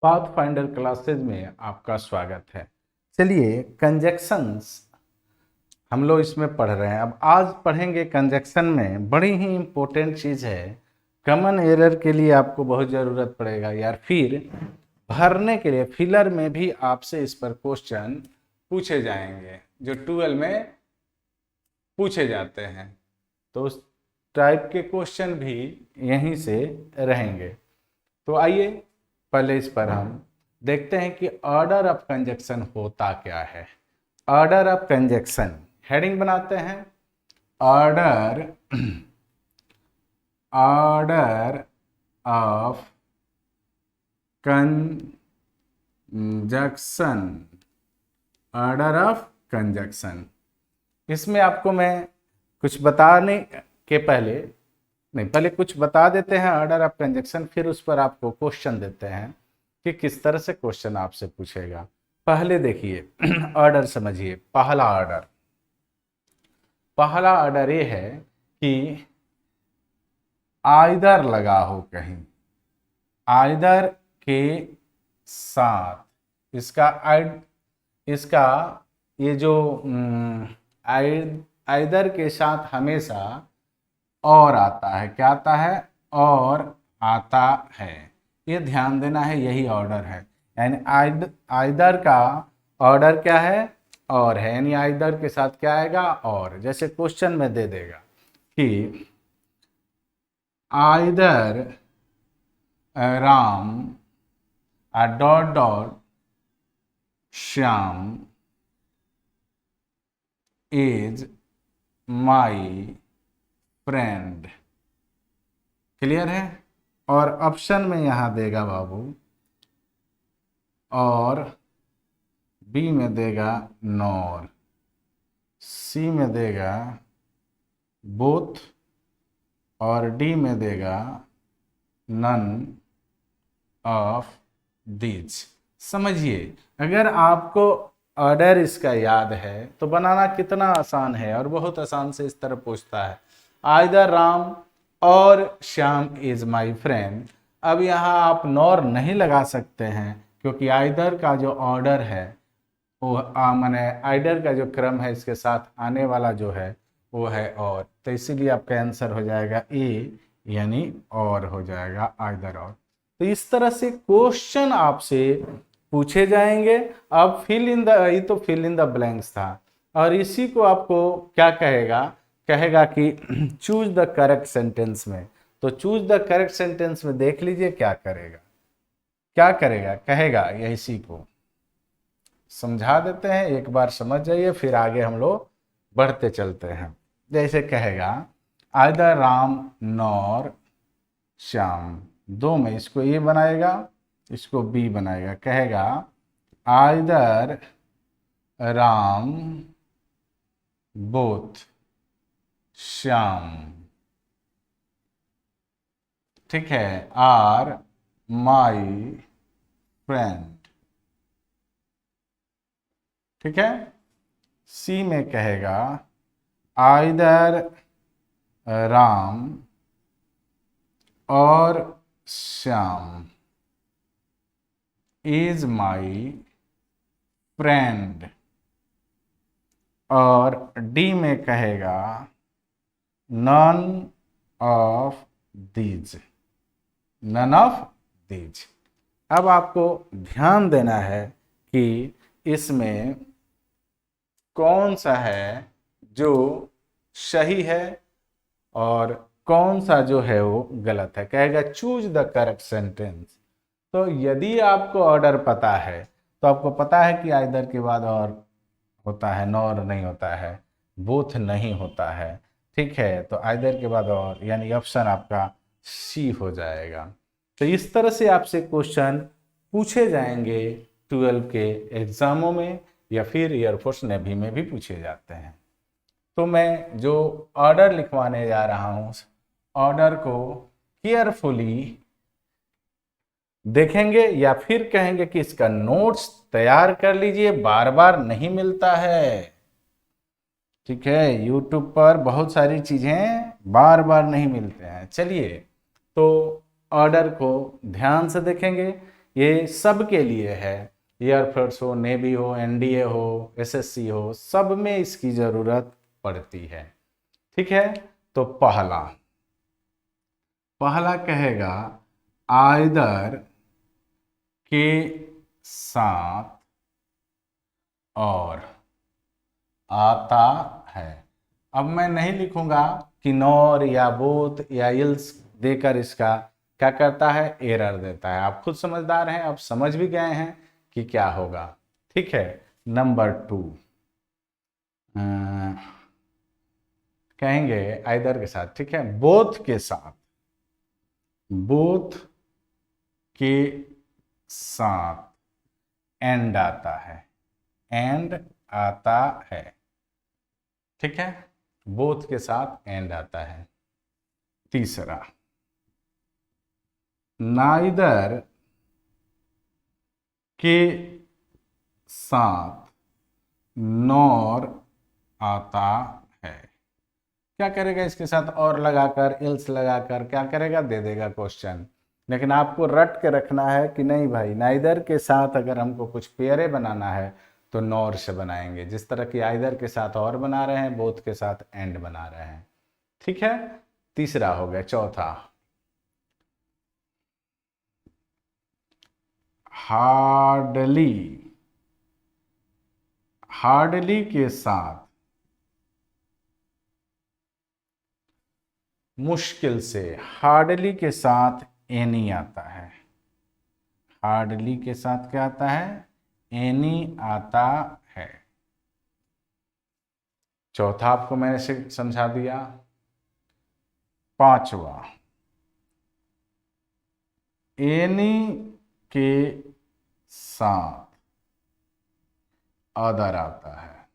Pathfinder classes में आपका स्वागत है। चलिए कंजक्शंस हम लोग इसमें पढ़ रहे हैं। अब आज पढ़ेंगे कंजक्शन में बड़ी ही इम्पोर्टेंट चीज़ है। कॉमन एरर के लिए आपको बहुत ज़रूरत पड़ेगा यार, फिर भरने के लिए फिलर में भी आपसे इस पर क्वेश्चन पूछे जाएंगे जो 12 में पूछे जाते हैं। तो उस टाइप के क्वेश्चन भी यहीं से रहेंगे। तो आइए पहले इस पर हम देखते हैं कि ऑर्डर ऑफ कंजक्शन होता क्या है। ऑर्डर ऑफ कंजक्शन हेडिंग बनाते हैं। Order order of conjunction, order of conjunction. इसमें आपको मैं कुछ बताने के पहले पहले कुछ बता देते हैं ऑर्डर ऑफ कंजक्शन, फिर उस पर आपको क्वेश्चन देते हैं कि किस तरह से क्वेश्चन आपसे पूछेगा। पहले देखिए ऑर्डर समझिए। पहला ऑर्डर ये है कि आइदर लगा हो कहीं, आइदर के साथ इसका ये जो आइदर के साथ हमेशा और आता है। क्या आता है? और आता है। ये ध्यान देना है, यही ऑर्डर है। यानी आइदर का ऑर्डर क्या है? और है। यानी आइदर के साथ क्या आएगा? और। जैसे क्वेश्चन में दे देगा कि either Ram dot dot Shyam is my friend. Clear है? और ऑप्शन में यहां देगा बाबू, और बी में देगा नॉर, सी में देगा बोथ, और डी में देगा नन ऑफ दीज। समझिए, अगर आपको ऑर्डर इसका याद है तो बनाना कितना आसान है, और बहुत आसान से इस तरह पूछता है आइदर राम और श्याम इज माई फ्रेंड। अब यहाँ आप नॉर नहीं लगा सकते हैं क्योंकि आइदर का जो ऑर्डर है वो माने आइडर का जो क्रम है इसके साथ आने वाला जो है वो है और। तो इसीलिए आपका आंसर हो जाएगा ए, यानी और हो जाएगा आइदर और। तो इस तरह से क्वेश्चन आपसे पूछे जाएंगे। अब ये तो फिल इन द ब्लैंक्स था, और इसी को आपको क्या कहेगा? कहेगा कि चूज द करेक्ट सेंटेंस में। तो चूज द करेक्ट सेंटेंस में देख लीजिए क्या करेगा। क्या करेगा? कहेगा यही, इसी को समझा देते हैं, एक बार समझ जाइए, फिर आगे हम लोग बढ़ते चलते हैं। जैसे कहेगा आइदर राम नॉर श्याम, दो में इसको ए बनाएगा, इसको बी बनाएगा। कहेगा आइदर राम बोथ श्याम, ठीक है, आर माई फ्रेंड। ठीक है। सी में कहेगा आइदर राम और श्याम इज माई फ्रेंड, और डी में कहेगा none of these, none of these. अब आपको ध्यान देना है कि इसमें कौन सा है जो सही है और कौन सा जो है वो गलत है। कहेगा चूज द करेक्ट सेंटेंस। तो यदि आपको ऑर्डर पता है तो आपको पता है कि आइदर के बाद और होता है, नॉर नहीं होता है, बोथ नहीं होता है। ठीक है, तो आइदर के बाद और, यानी ऑप्शन आपका सी हो जाएगा। तो इस तरह से आपसे क्वेश्चन पूछे जाएंगे 12 के एग्जामों में, या फिर एयरफोर्स नेवी में भी पूछे जाते हैं। तो मैं जो ऑर्डर लिखवाने जा रहा हूँ, ऑर्डर को केयरफुली देखेंगे या फिर कहेंगे कि इसका नोट्स तैयार कर लीजिए, बार बार नहीं मिलता है। ठीक है, यूट्यूब पर बहुत सारी चीजें बार बार नहीं मिलते हैं। चलिए, तो ऑर्डर को ध्यान से देखेंगे, ये सब के लिए है, एयरफोर्स हो, नेवी हो, एनडीए हो, एसएससी हो, सब में इसकी जरूरत पड़ती है। ठीक है, तो पहला कहेगा आइदर के साथ और आता है। अब मैं नहीं लिखूंगा कि नॉर या बोथ या इल्स देकर इसका क्या करता है, एरर देता है। आप खुद समझदार हैं, आप समझ भी गए हैं कि क्या होगा। ठीक है, नंबर 2 कहेंगे आइदर के साथ। ठीक है, बोथ के साथ, बोथ के साथ एंड आता है, एंड आता है। ठीक है, बोथ के साथ एंड आता है। तीसरा, नाइदर के साथ नॉर आता है। क्या करेगा इसके साथ और लगाकर, इल्स लगाकर क्या करेगा, दे देगा क्वेश्चन। लेकिन आपको रट के रखना है कि नहीं भाई, नाइदर के साथ अगर हमको कुछ पेयरे बनाना है तो नॉर से बनाएंगे, जिस तरह कि आइदर के साथ और बना रहे हैं, बोथ के साथ एंड बना रहे हैं। ठीक है, तीसरा हो गया। चौथा, हार्डली, हार्डली के साथ मुश्किल से, हार्डली के साथ एनी आता है। हार्डली के साथ क्या आता है, एनी आता है। चौथा आपको मैंने से समझा दिया। पांचवा, एनी के साथ अदर आता है।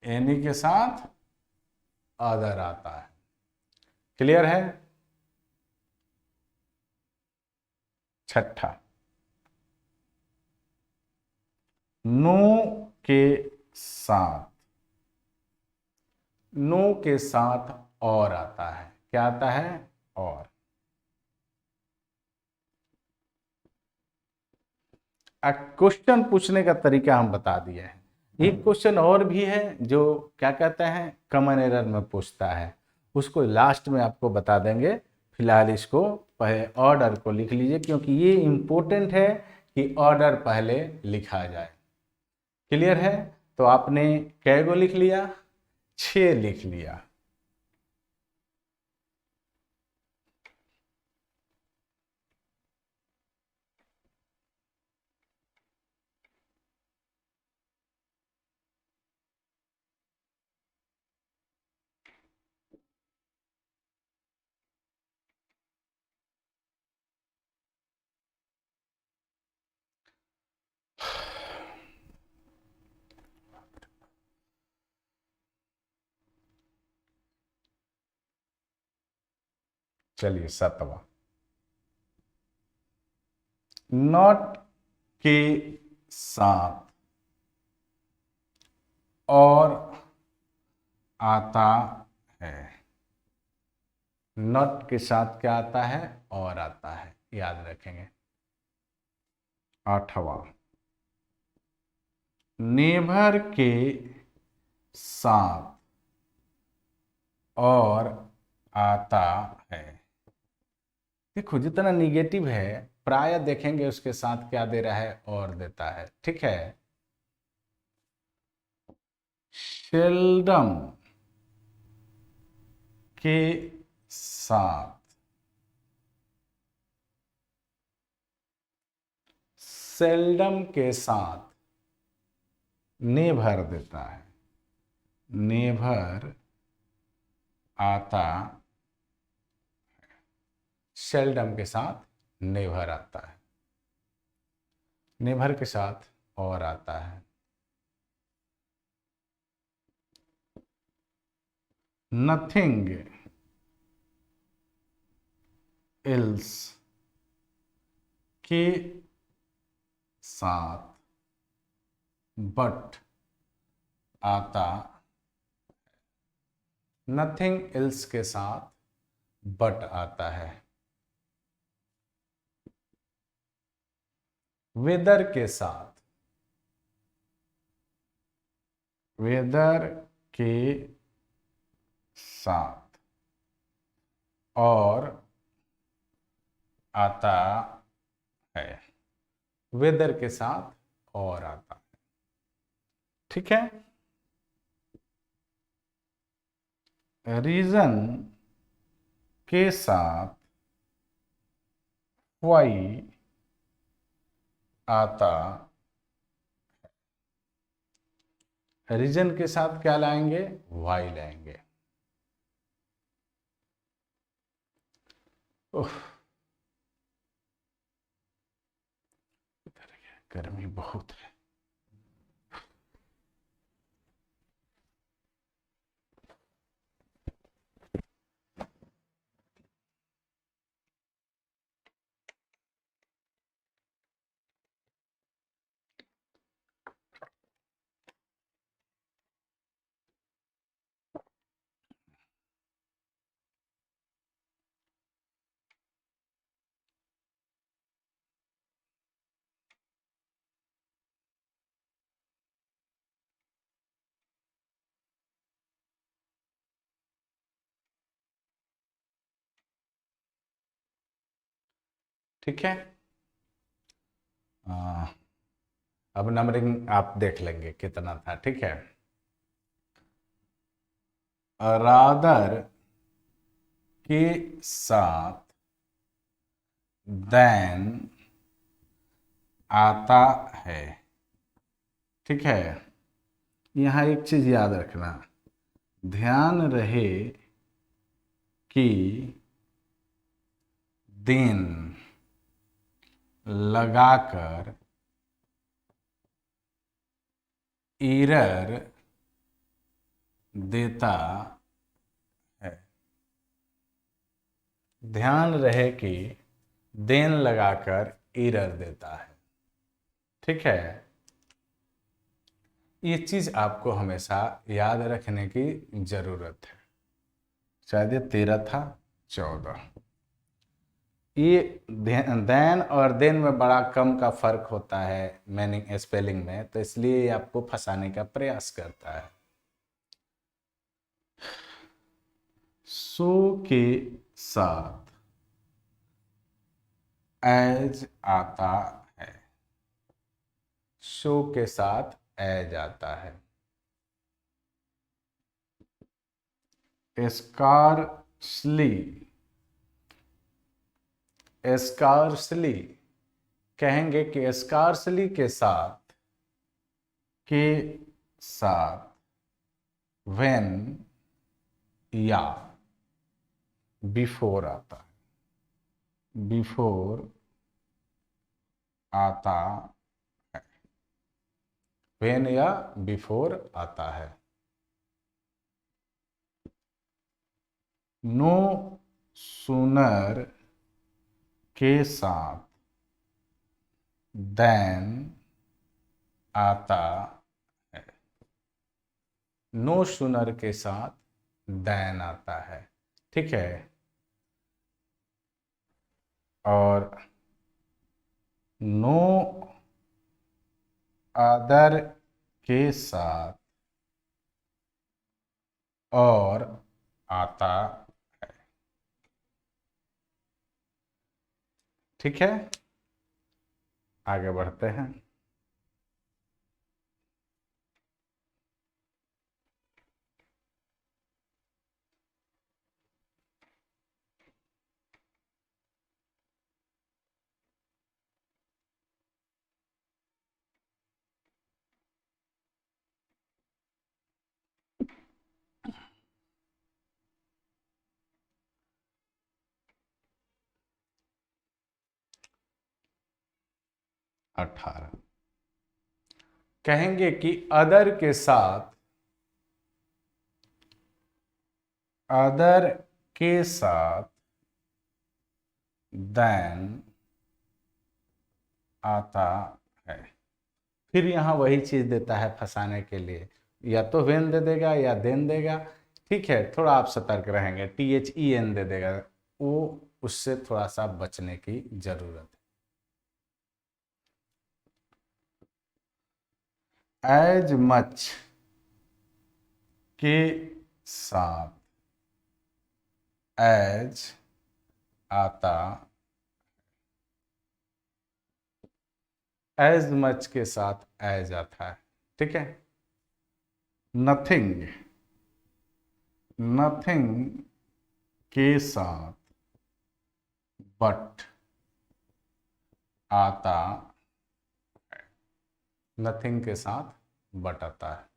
एनी के साथ अदर आता है। क्लियर है। छठा, नो के साथ, नो के साथ और आता है। क्या आता है, और। क्वेश्चन पूछने का तरीका हम बता दिए हैं। एक क्वेश्चन और भी है जो क्या कहते हैं, कॉमन एरर में पूछता है, उसको लास्ट में आपको बता देंगे। फिलहाल इसको पहले ऑर्डर को लिख लीजिए, क्योंकि ये इंपॉर्टेंट है कि ऑर्डर पहले लिखा जाए। क्लियर है। तो आपने कै गो लिख लिया, 6 लिख लिया। चलिए 7वां, नॉट के साथ और आता है। नॉट के साथ क्या आता है, और आता है, याद रखेंगे। 8वां, नेभर के साथ और आता है। देखो जितना निगेटिव है प्राय देखेंगे उसके साथ क्या दे रहा है, और देता है। ठीक है, सेल्डम के साथ, सेल्डम के साथ नेभर देता है। नेभर आता, सेल्डम के साथ नेभर आता है। नेभर के साथ और आता है। नथिंग एल्स के साथ बट आता, नथिंग एल्स के साथ बट आता है। वेदर के साथ, वेदर के साथ और आता है, वेदर के साथ और आता है। ठीक है। रीजन के साथ वाई आता, रीजन के साथ क्या लाएंगे, वाई लाएंगे। उफ, गर्मी बहुत है। ठीक है। आ, अब नंबरिंग आप देख लेंगे कितना था। ठीक है। रादर के साथ देन आता है। ठीक है। यहाँ एक चीज याद रखना, ध्यान रहे कि दिन लगाकर एरर देता है। ध्यान रहे कि देन लगाकर एरर देता है। ठीक है। ये चीज आपको हमेशा याद रखने की जरूरत है। शायद ये 13 था, 14। ये देन और देन में बड़ा कम का फर्क होता है मीनिंग स्पेलिंग में, तो इसलिए ये आपको फंसाने का प्रयास करता है। सो के साथ एज आता है, शो के साथ एज आता है। स्कारसली, स्कारसली कहेंगे कि स्कारसली के साथ व्हेन या बिफोर आता है, बिफोर आता है, व्हेन या बिफोर आता है। नो सूनर के साथ देन आता है, नो सूनर के साथ देन आता है। ठीक है। और नो अदर के साथ और आता है। ठीक है। आगे बढ़ते हैं। अठारह कहेंगे कि अदर के साथ, अदर के साथ देन आता है। फिर यहां वही चीज देता है फंसाने के लिए, या तो वेन दे देगा या देन देगा। ठीक है। थोड़ा आप सतर्क रहेंगे, THEN दे देगा, वो उससे थोड़ा सा बचने की जरूरत है। एज मच के साथ एज आता, एज मच के साथ एज आता है, ठीक है। नथिंग, नथिंग के साथ बट आता, नथिंग के साथ बट आता है।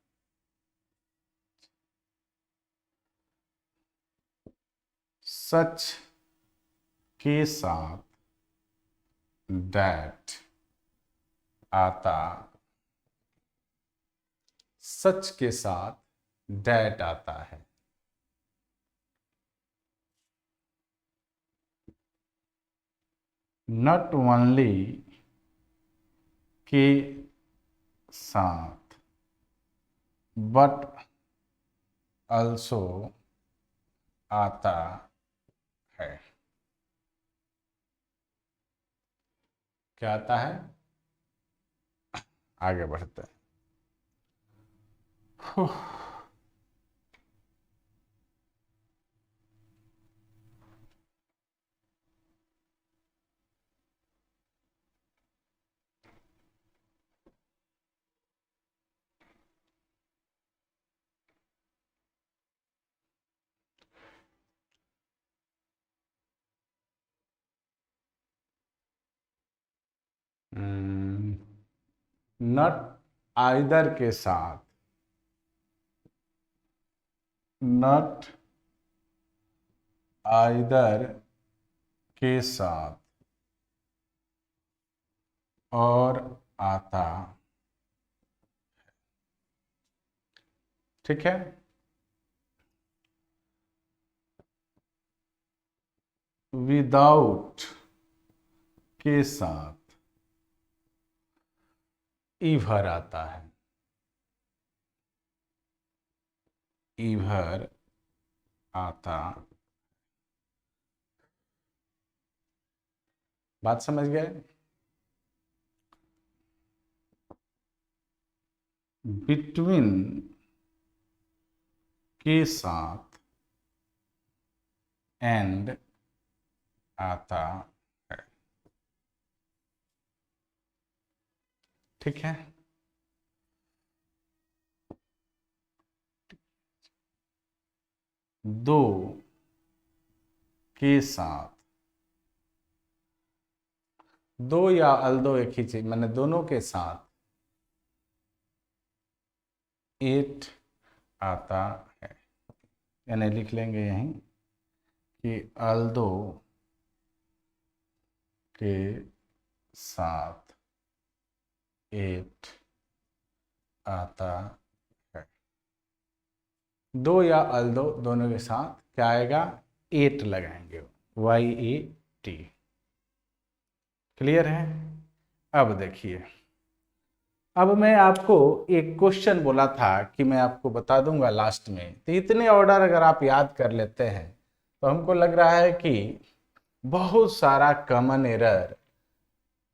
सच के साथ दैट आता, सच के साथ दैट आता है। नॉट ओनली के साथ बट also आता है। क्या आता है? आगे बढ़ते हैं। नॉट आइदर के साथ, नॉट आइदर के साथ और आता, ठीक है। विदाउट के साथ इभर आता है, इभर आता। बात समझ गए? बिटवीन के साथ एंड आता है, ठीक है। दो के साथ, दो या अल्दो एक ही चीज, मैंने दोनों के साथ एट आता है, यानी लिख लेंगे यहीं कि अल्दो के साथ एट आता है। दो या अल्दो दोनों के साथ क्या आएगा? एट लगाएंगे, YAT। क्लियर है? अब देखिए, अब मैं आपको एक क्वेश्चन बोला था कि मैं आपको बता दूंगा लास्ट में, तो इतने ऑर्डर अगर आप याद कर लेते हैं तो हमको लग रहा है कि बहुत सारा कॉमन एरर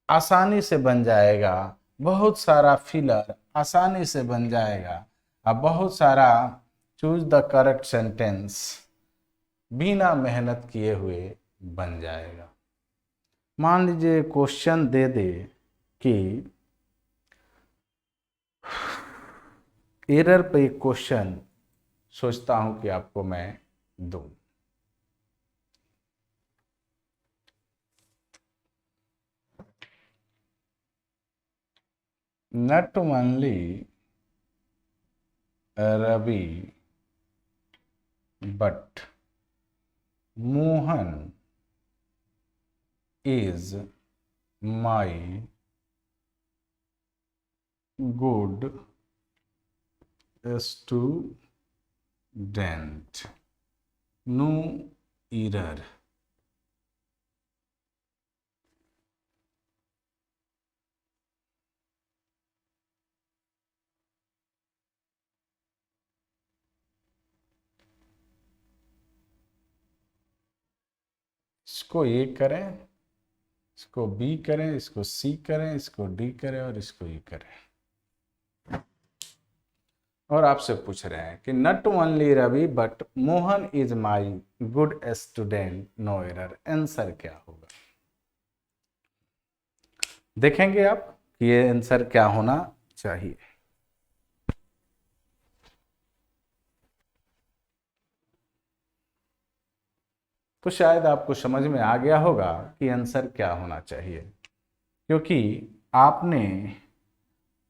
आसानी से बन जाएगा, बहुत सारा फिलर आसानी से बन जाएगा, और बहुत सारा चूज द करेक्ट सेंटेंस बिना मेहनत किए हुए बन जाएगा। मान लीजिए क्वेश्चन दे दे कि एरर पे एक क्वेश्चन सोचता हूं कि आपको मैं दूं। Not only Ravi but Mohan is my good student. No error. इसको ए करें, इसको बी करें, इसको सी करें, इसको डी करें और इसको ई करें। और आपसे पूछ रहे हैं कि not only Ravi but Mohan is my good student, no error, answer क्या होगा? देखेंगे आप कि ये आंसर क्या होना चाहिए। तो शायद आपको समझ में आ गया होगा कि आंसर क्या होना चाहिए, क्योंकि आपने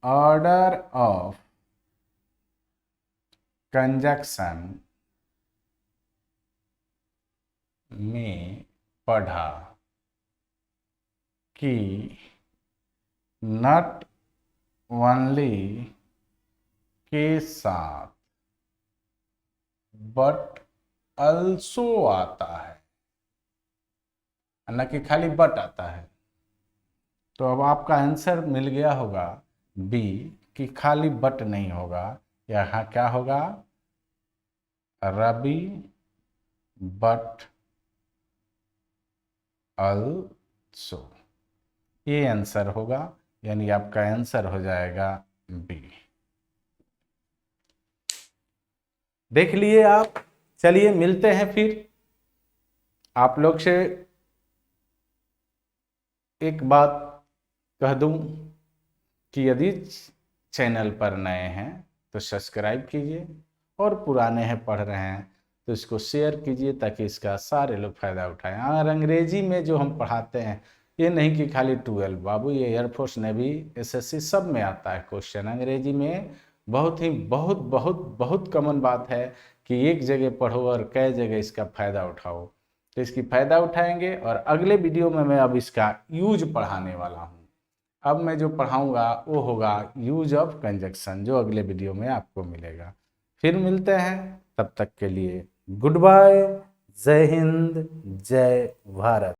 ऑर्डर ऑफ कंजक्शन में पढ़ा कि नॉट ओनली के साथ बट अल्सो आता है, न कि खाली बट आता है। तो अब आपका आंसर मिल गया होगा बी, कि खाली बट नहीं होगा, यहाँ क्या होगा? रवि बट अल्सो, ये आंसर होगा, यानी आपका आंसर हो जाएगा बी। देख लिए आप। चलिए मिलते हैं फिर। आप लोग से एक बात कह दूं कि यदि चैनल पर नए हैं तो सब्सक्राइब कीजिए, और पुराने हैं पढ़ रहे हैं तो इसको शेयर कीजिए, ताकि इसका सारे लोग फ़ायदा उठाएं। और अंग्रेजी में जो हम पढ़ाते हैं, ये नहीं कि खाली 12 बाबू, ये एयरफोर्स नेवी एसएससी सब में आता है क्वेश्चन अंग्रेजी में। बहुत ही बहुत कॉमन बात है कि एक जगह पढ़ो और कई जगह इसका फ़ायदा उठाओ। तो इसकी फ़ायदा उठाएंगे, और अगले वीडियो में मैं अब इसका यूज पढ़ाने वाला हूँ। अब मैं जो पढ़ाऊँगा वो होगा यूज ऑफ कंजक्शन, जो अगले वीडियो में आपको मिलेगा। फिर मिलते हैं, तब तक के लिए गुड बाय, जय हिंद, जय भारत।